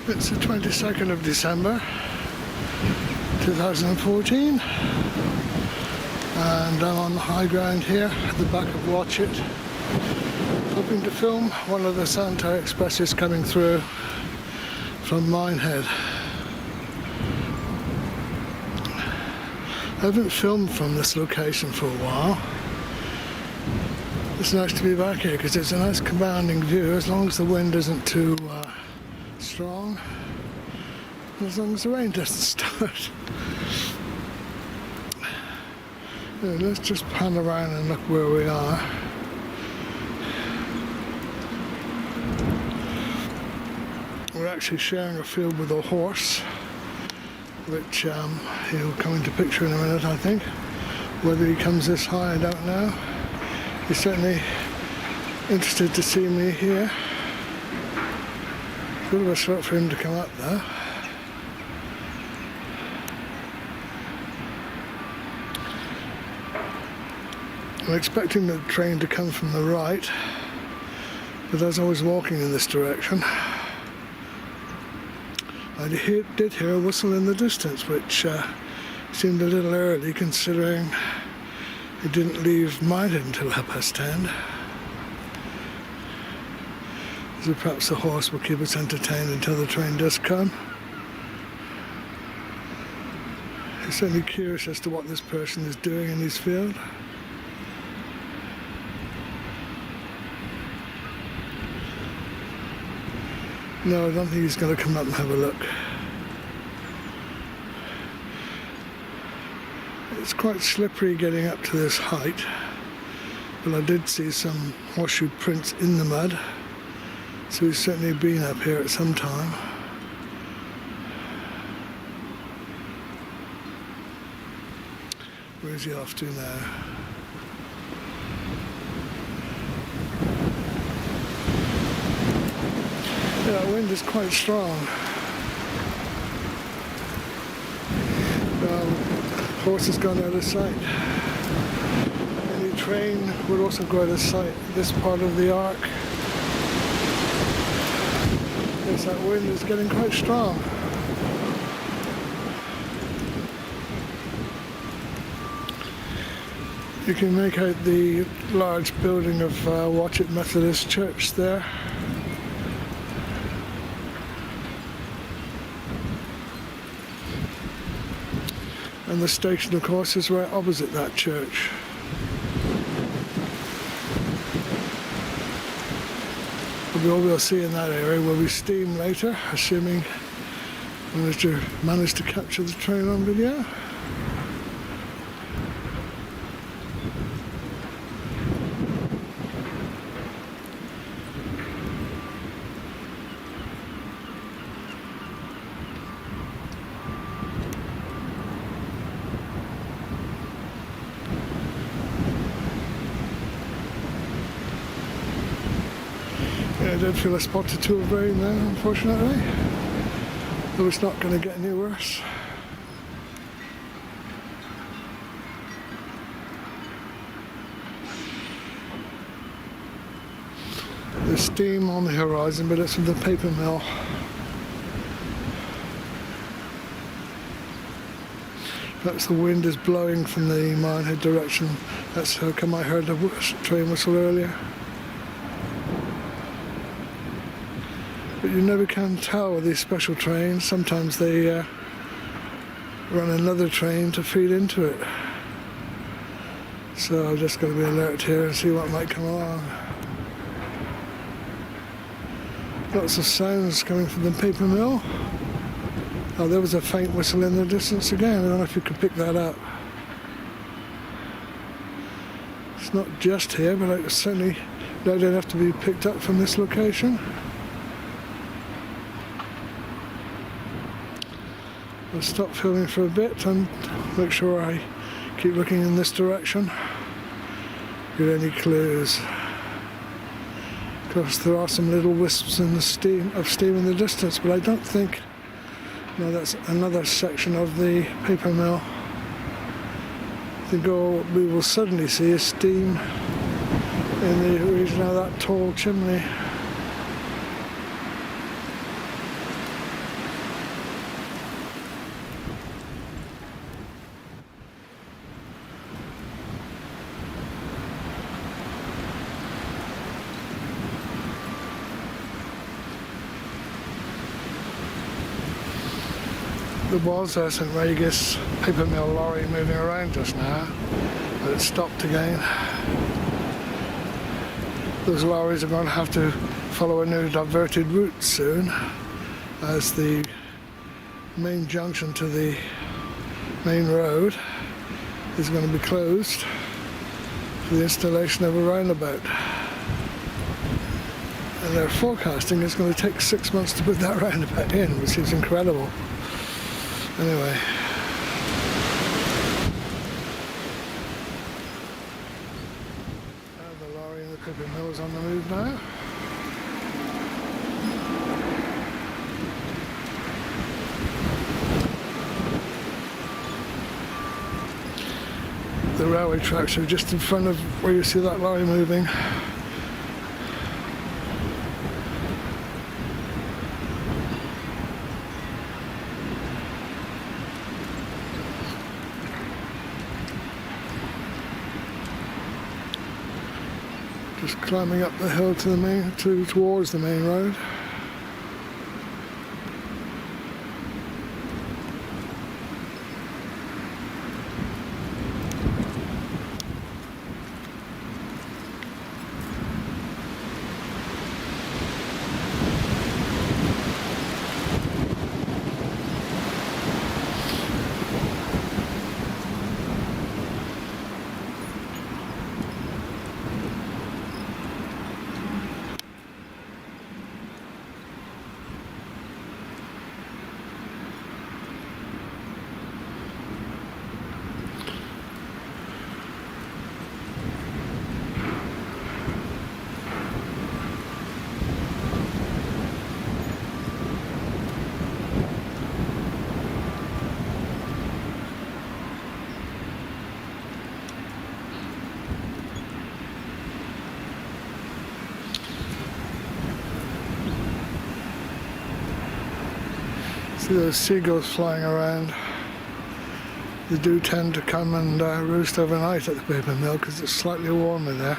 It's the 22nd of December 2014 and I'm on the high ground here at the back of Watchet, hoping to film one of the Santa expresses coming through from Minehead. I haven't filmed from this location for a while. It's nice to be back here because it's a nice commanding view as long as the wind isn't too strong, and as long as the rain doesn't start. Yeah, let's just pan around and look where we are. We're actually sharing a field with a horse, which he'll come into picture in a minute, I think. Whether he comes this high, I don't know. He's certainly interested to see me here. Bit of a slot for him to come up though. I'm expecting the train to come from the right, but as I was walking in this direction, I did hear a whistle in the distance, which seemed a little early considering it didn't leave Minehead until 10:30. So perhaps the horse will keep us entertained until the train does come. He's certainly curious as to what this person is doing in his field. No, I don't think he's going to come up and have a look. It's quite slippery getting up to this height, but I did see some horseshoe prints in the mud, so he's certainly been up here at some time. Where is he off to now? Yeah, that wind is quite strong. Horse has gone out of sight. Any train would also go out of sight. This part of the arc. Yes, that wind is getting quite strong. You can make out the large building of Watchet Methodist Church there. And the station, of course, is right opposite that church. We'll see in that area will be steam later, assuming I managed to capture the train on video. I did feel a spot or two of rain there, unfortunately, though it's not going to get any worse. There's steam on the horizon, but it's from the paper mill. Perhaps the wind is blowing from the Minehead direction. That's how come I heard the train whistle earlier. But you never can tell with these special trains. Sometimes they run another train to feed into it. So I've just got to be alert here and see what might come along. Lots of sounds coming from the paper mill. Oh, there was a faint whistle in the distance again. I don't know if you could pick that up. It's not just here, but it's certainly loud enough to be picked up from this location. I'll stop filming for a bit and make sure I keep looking in this direction. Get any clues. Of course, there are some little wisps in the steam in the distance, but I don't think. No, that's another section of the paper mill. I think all we will suddenly see is steam in the region of that tall chimney. There was a St Regis paper mill lorry moving around just now, but it stopped again. Those lorries are going to have to follow a new diverted route soon, as the main junction to the main road is going to be closed for the installation of a roundabout. And they're forecasting it's going to take 6 months to put that roundabout in, which is incredible. Anyway. The lorry and the paper mill is on the move now. The railway tracks are just in front of where you see that lorry moving. Just climbing up the hill to the towards the main road. See those seagulls flying around. They do tend to come and roost overnight at the paper mill because it's slightly warmer there.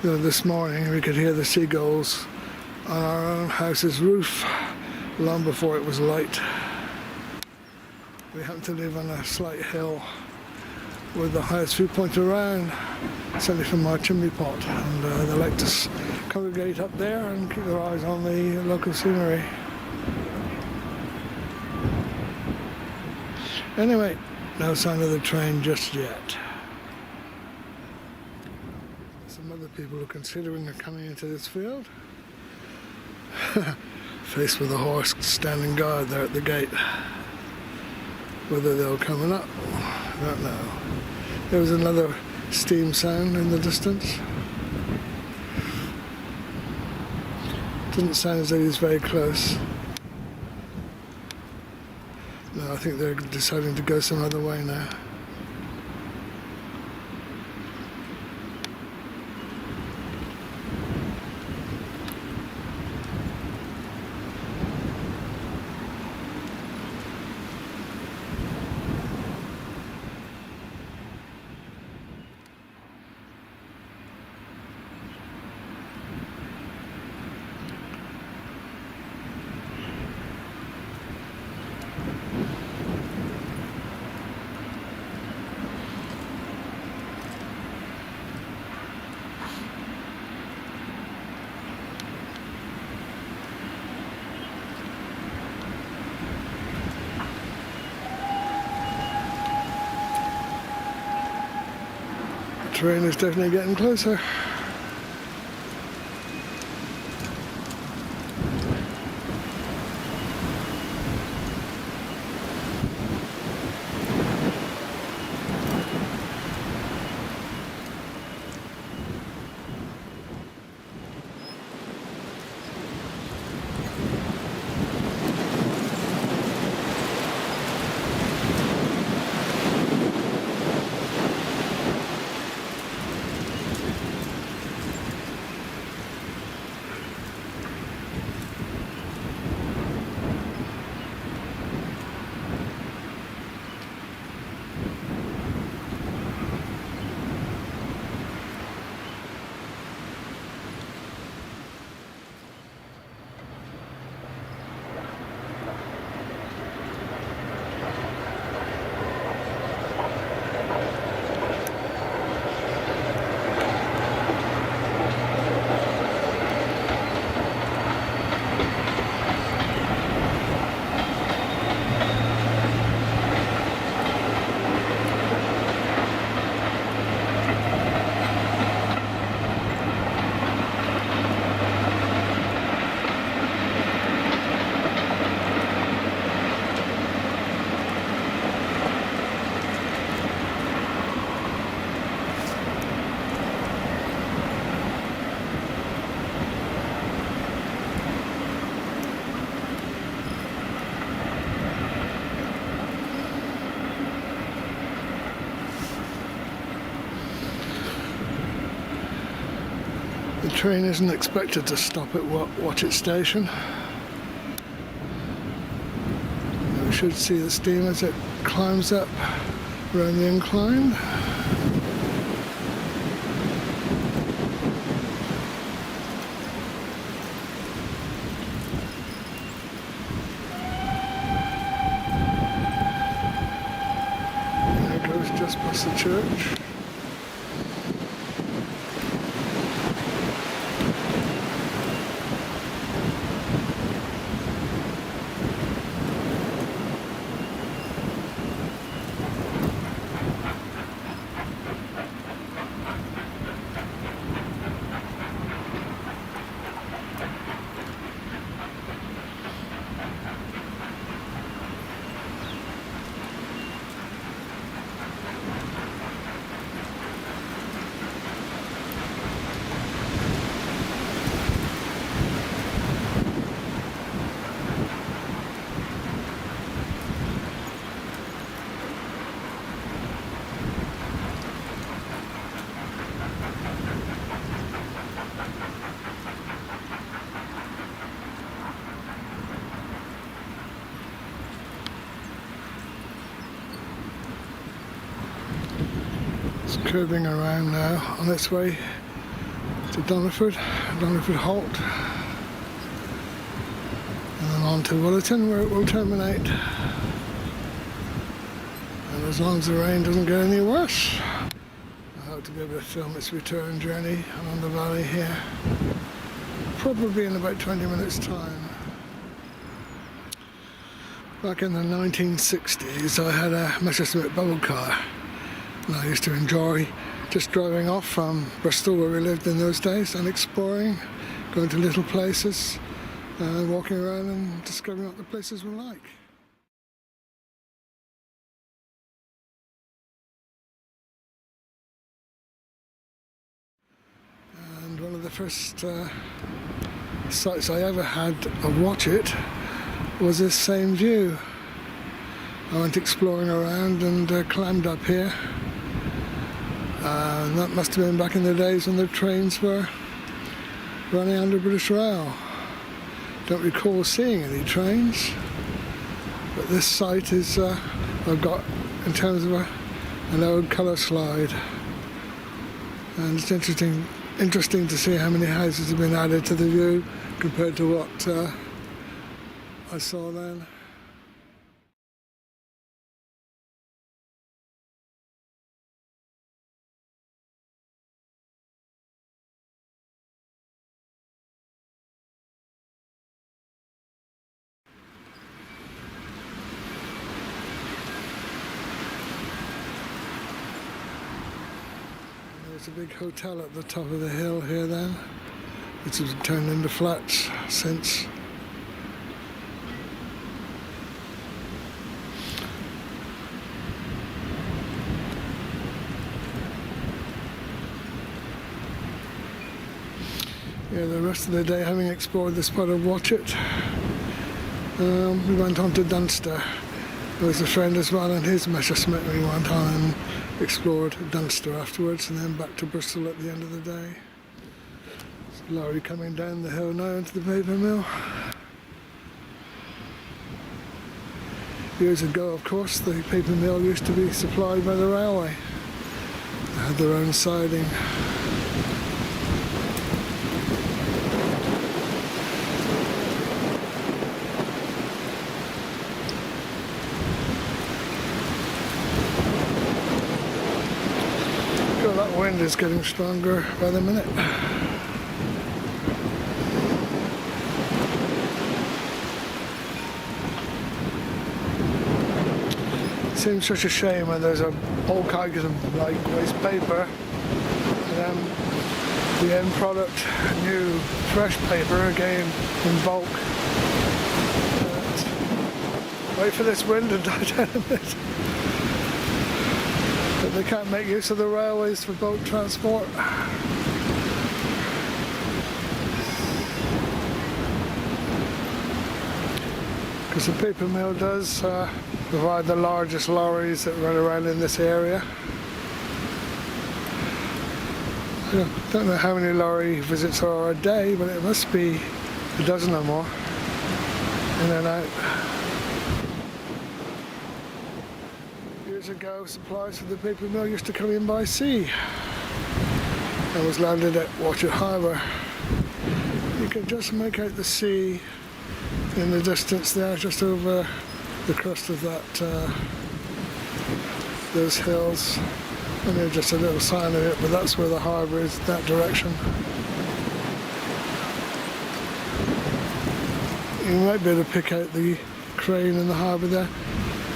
You know, this morning we could hear the seagulls on our own house's roof long before it was light. We happen to live on a slight hill with the highest viewpoint around, certainly from our chimney pot, and they like to congregate up there and keep their eyes on the local scenery. Anyway, no sign of the train just yet. Some other people are considering coming into this field, faced with a horse standing guard there at the gate. Whether they'll come or not, I don't know. There was another steam sound in the distance. Didn't sound as though he was very close. No, I think they're deciding to go some other way now. The train is definitely getting closer. train isn't expected to stop at Watchet station. We should see the steam as it climbs up around the incline. There it goes just past the church. Curving around now on its way to Doniford Halt, and then on to Williton where it will terminate. And as long as the rain doesn't get any worse, I hope to be able to film its return journey along the valley here, probably in about 20 minutes time. Back in the 1960s I had a Messerschmitt bubble car. And I used to enjoy just driving off from Bristol, where we lived in those days, and exploring, going to little places, walking around and discovering what the places were like. And one of the first sights I ever had of Watchet was this same view. I went exploring around and climbed up here. And that must have been back in the days when the trains were running under British Rail. Don't recall seeing any trains, but this site is I've got in terms of an old colour slide, and it's interesting to see how many houses have been added to the view compared to what I saw then. There's a big hotel at the top of the hill here then, which has turned into flats since. Yeah, the rest of the day, having explored this part of Watchet, we went on to Dunster. There was a friend as well and his Messerschmitt. We went on and explored Dunster afterwards, and then back to Bristol at the end of the day. There's a lorry coming down the hill now into the paper mill. Years ago, of course, the paper mill used to be supplied by the railway. They had their own siding. That wind is getting stronger by the minute. It seems such a shame when there's a whole carcass of like waste paper, and then the end product, new fresh paper again in bulk. Wait for this wind to die down a bit. But they can't make use of the railways for boat transport. Because the paper mill does provide the largest lorries that run around in this area. Yeah. Don't know how many lorry visits there are a day, but it must be a dozen or more. In and out. Years ago, supplies for the paper mill used to come in by sea. I was landed at Watchet Harbour. You can just make out the sea in the distance there, just over the crest of that, those hills. And there's just a little sign of it, but that's where the harbour is, that direction. You might be able to pick out the crane in the harbour there.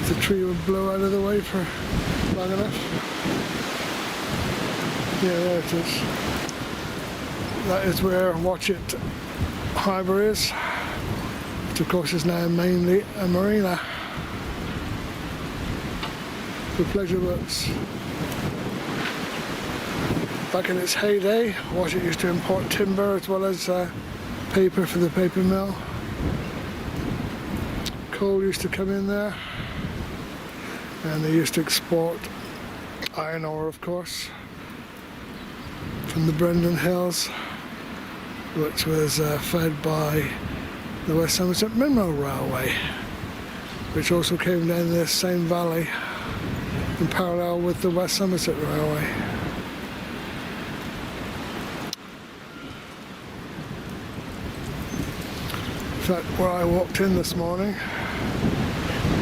If the tree would blow out of the way for long enough. Yeah, there it is. That is where Watchet Harbour is, which of course is now mainly a marina for pleasure boats. Back in its heyday, Watchet used to import timber as well as paper for the paper mill. Coal used to come in there, and they used to export iron ore, of course, from the Brendan Hills, which was fed by the West Somerset Mineral Railway, which also came down this same valley in parallel with the West Somerset Railway. In fact, where I walked in this morning,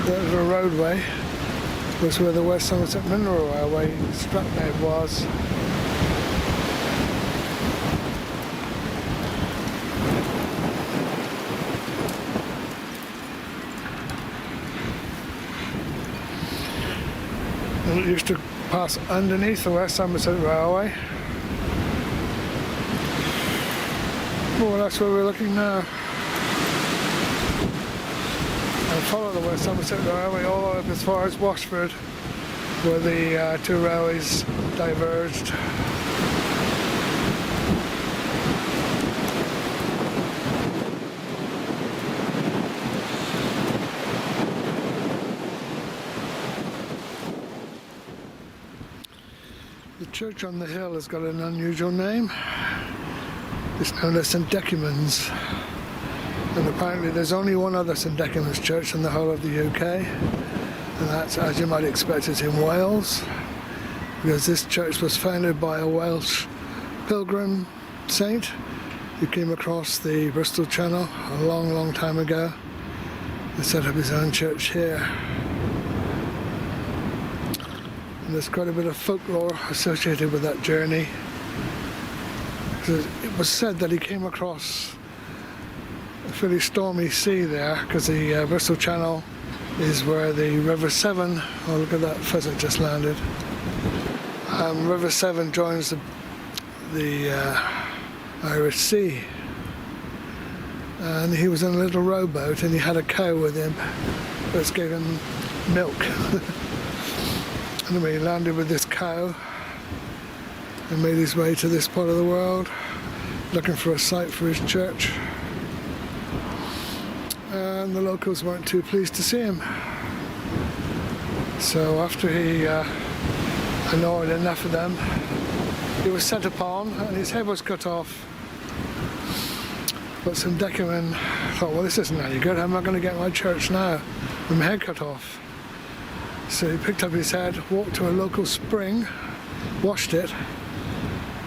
there's a roadway, was where the West Somerset Mineral Railway strapnade was. And it used to pass underneath the West Somerset Railway. Well, that's where we're looking now. And follow the West Somerset Railway all the way up as far as Washford, where the two railways diverged. The church on the hill has got an unusual name. It's known as St Decuman's. And apparently there's only one other St Decuman's church in the whole of the UK, and that's, as you might expect, it's in Wales, because this church was founded by a Welsh pilgrim saint who came across the Bristol Channel a long, long time ago and set up his own church here. And there's quite a bit of folklore associated with that journey. It was said that he came across a fairly stormy sea there, because the Bristol Channel is where the River Severn, oh look at that pheasant just landed, River Severn joins the Irish Sea, and he was in a little rowboat and he had a cow with him that gave him milk. Anyway, he landed with this cow and made his way to this part of the world looking for a site for his church. And the locals weren't too pleased to see him. So after he annoyed enough of them, he was set upon and his head was cut off. But St Decuman thought, well, this isn't any good, how am I going to get my church now with my head cut off? So he picked up his head, walked to a local spring, washed it,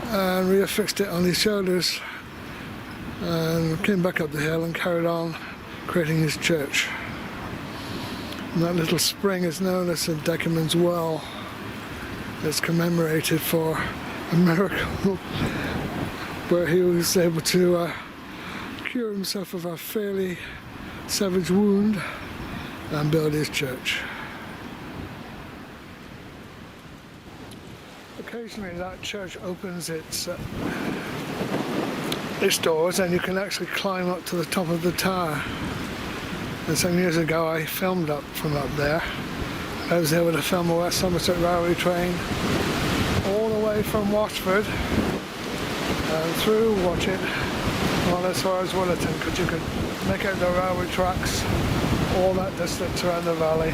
and reaffixed it on his shoulders, and came back up the hill and carried on creating his church. And that little spring is known as St Decuman's Well. It's commemorated for a miracle where he was able to cure himself of a fairly savage wound and build his church. Occasionally that church opens its doors and you can actually climb up to the top of the tower. And some years ago I filmed up from up there. I was able to film a West Somerset Railway train all the way from Watford and through Watchet on as far as Williton, because you could make out the railway tracks all that distance around the valley.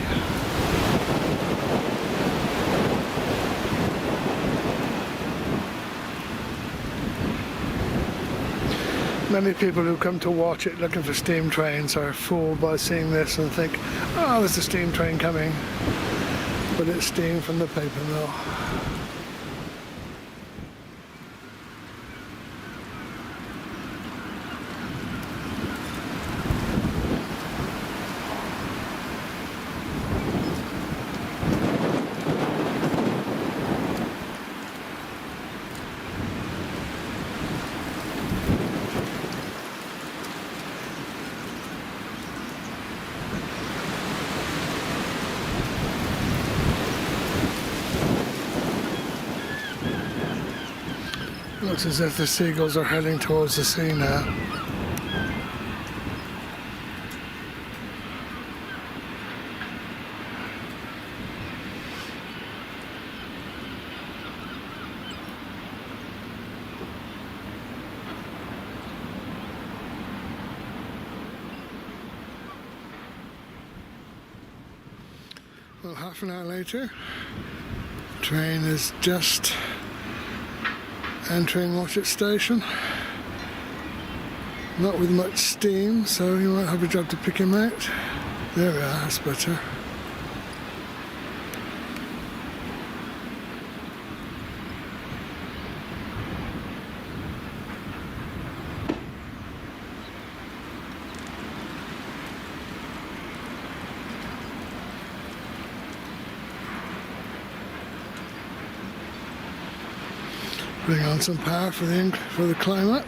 Many people who come to Watchet looking for steam trains are fooled by seeing this and think, oh, there's a steam train coming. But it's steam from the paper mill. Looks as if the seagulls are heading towards the sea now. Well, half an hour later, the train is just entering Watchet station. Not with much steam, so you might have a job to pick him out. There we are, that's better. Bring on some power for the climb up.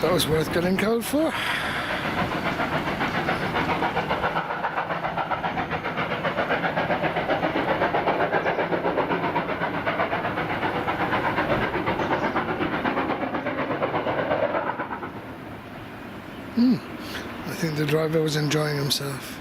That was worth getting cold for. I think the driver was enjoying himself.